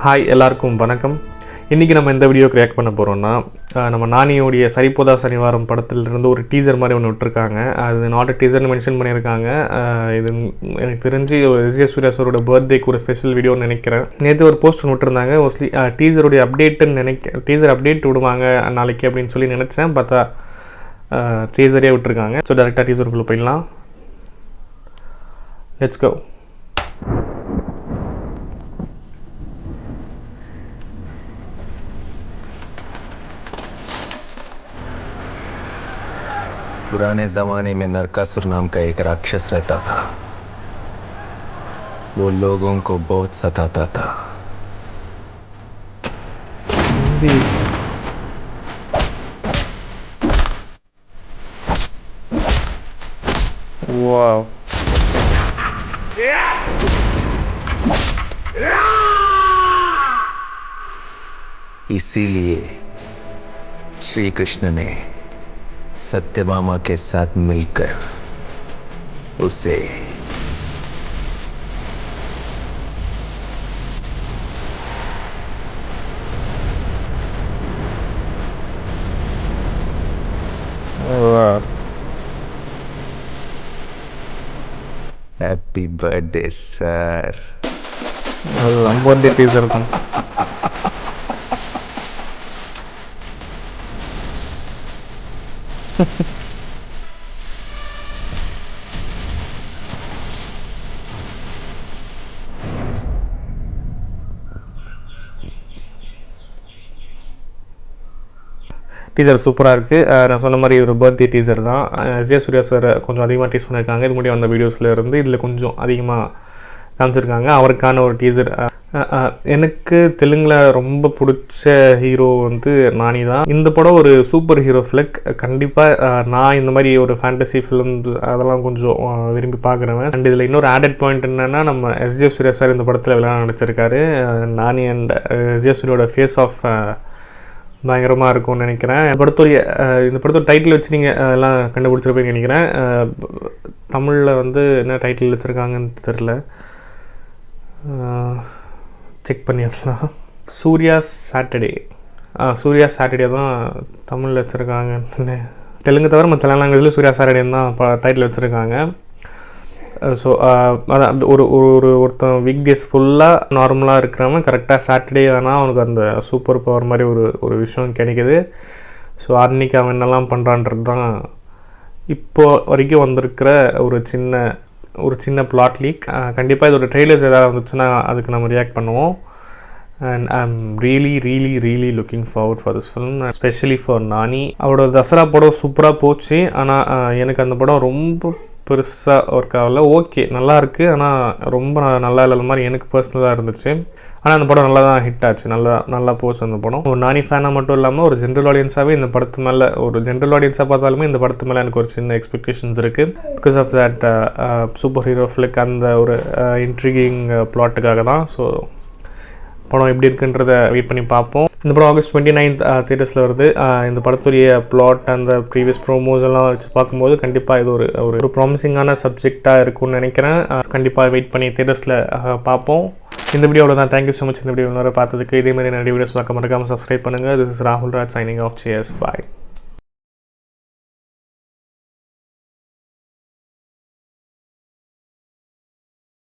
Hi எல்லாருக்கும் வணக்கம். இன்றைக்கி நம்ம இந்த வீடியோக்கு ரியாக்ட் பண்ண போகிறோம்னா நம்ம நானியோடைய சரிபோதா சனிவாரம் படத்திலிருந்து ஒரு டீசர் மாதிரி ஒன்று விட்டுருக்காங்க. அது நாட் டீசர்னு மென்ஷன் பண்ணியிருக்காங்க. இது எனக்கு தெரிஞ்சு விஜய் சூர்யா சாரோட பர்த்டேக்கு ஒரு ஸ்பெஷல் வீடியோன்னு நினைக்கிறேன். நேற்று ஒரு போஸ்ட் ஒன்று விட்டுருந்தாங்க. மோஸ்ட்லி டீசருடைய அப்டேட்டுன்னு டீசர் அப்டேட் விடுவாங்க நாளைக்கு அப்படின்னு சொல்லி நினச்சேன். பார்த்தா டீசரே விட்டுருக்காங்க. ஸோ டேரெக்டாக டீசருக்குள்ளே போயிடலாம். Let's go. पुराने ज़माने में नरकासुर नाम का एक राक्षस रहता था। वो लोगों को बहुत सताता था। वाव. इसीलिए श्री कृष्ण ने सत्यभामा के साथ मिलकर उसे happy birthday sir. Birthday teaser தான். டீசர் சூப்பராக இருக்குது. நான் சொன்ன மாதிரி ஒரு பர்த்டே டீசர் தான். விஜய் சூர்யா சார் கொஞ்சம் அதிகமாக டீஸ் பண்ணியிருக்காங்க. இது முடியும் அந்த வீடியோஸில் இருந்து இதில் கொஞ்சம் அதிகமாக காமிச்சிருக்காங்க. அவருக்கான ஒரு டீசர். எனக்கு தெலுங்கில் ரொம்ப பிடிச்ச ஹீரோ வந்து நானி தான். இந்த படம் ஒரு சூப்பர் ஹீரோ ஃபிலிக். கண்டிப்பாக நான் இந்த மாதிரி ஒரு ஃபேண்டசி ஃபிலிம் அதெல்லாம் கொஞ்சம் விரும்பி பார்க்குறேன். அண்ட் இதில் இன்னொரு ஆடட் பாயிண்ட் என்னென்னா, நம்ம விஜய் சூர்யா சார் இந்த படத்தில் விளையாட நடிச்சிருக்காரு. நானி அண்ட் விஜய் சூர்யாவோட ஃபேஸ் ஆஃப் பயங்கரமாக இருக்கும்னு நினைக்கிறேன். இந்த படத்தோட டைட்டில் வச்சு நீங்கள் எல்லாம் கண்டுபிடிச்சிருப்பேன்னு நினைக்கிறேன். தமிழில் வந்து என்ன டைட்டில் வச்சுருக்காங்கன்னு தெரில, செக் பண்ணிடலாம். சூர்யா சாட்டர்டே தான் தமிழில் வச்சுருக்காங்கன்னு. தெலுங்கு தவிர மற்ற எல்லா லாங்குவேஜில் சூர்யா சாட்டர்டேன்னு தான் டைட்டில் வச்சுருக்காங்க. ஸோ அதான் ஒருத்தன் வீக் டேஸ் ஃபுல்லாக நார்மலாக இருக்கிறவன் கரெக்டாக சாட்டர்டே ஆனால் அவனுக்கு அந்த சூப்பர் பவர் மாதிரி ஒரு விஷயம் கிடைக்கிது. ஸோ அன்றைக்கி அவன் என்னெல்லாம் பண்ணுறான்றது தான் இப்போ வரைக்கும் வந்திருக்கிற ஒரு சின்ன பிளாட் லீக். கண்டிப்பாக இதோட ட்ரெய்லர்ஸ் எதாவது வந்துச்சுன்னா அதுக்கு நம்ம ரியாக்ட் பண்ணுவோம். And I am really looking forward for this film, especially for Nani. அவரோட தசரா படம் சூப்பராக போச்சு. ஆனால் எனக்கு அந்த படம் ரொம்ப பெருசாக ஒர்க் ஆகலை. ஓகே, நல்லா இருக்குது, ஆனால் ரொம்ப நல்லா இல்லாத மாதிரி எனக்கு பர்சனலாக இருந்துச்சு. ஆனால் அந்த படம் நல்லா தான் ஹிட் ஆச்சு, நல்லா போச்சு அந்த படம். ஒரு நானி ஃபேனாக மட்டும் இல்லாமல் ஒரு ஜென்ரல் ஆடியன்ஸாகவே இந்த படத்து மேலே, ஒரு ஜென்ரல் ஆடியன்ஸாக பார்த்தாலுமே இந்த படத்து மேலே எனக்கு ஒரு சின்ன எக்ஸ்பெக்டேஷன்ஸ் இருக்குது. Because of that superhero flick, அந்த ஒரு இன்ட்ரிகிங் பிளாட்டுக்காக தான். ஸோ படம் எப்படி இருக்குன்றதை வெயிட் பண்ணி பார்ப்போம். இந்த படம் August 29 தியேட்டர்ஸில் வருது. இந்த படத்துடைய பிளாட் அந்த ப்ரீவியஸ் ப்ரோமோஸ் எல்லாம் வச்சு பார்க்கும்போது கண்டிப்பாக இது ஒரு ப்ராமிசிங்கான சப்ஜெக்டாக இருக்கும்னு நினைக்கிறேன். கண்டிப்பாக வெயிட் பண்ணி தியேட்டர்ஸில் பார்ப்போம். இந்த வீடியோவில் தான். தேங்க்யூ ஸோ மச் இந்த வீடியோ பார்த்ததுக்கு. இதே மாதிரி நிறைய வீடியோஸ் பார்க்க மறக்காமல் சப்ஸ்கிரைப் பண்ணுங்கள். திஸ் இஸ் ராகுல் ராஜ் சைனிங் ஆஃப். சியர்ஸ், பாய்.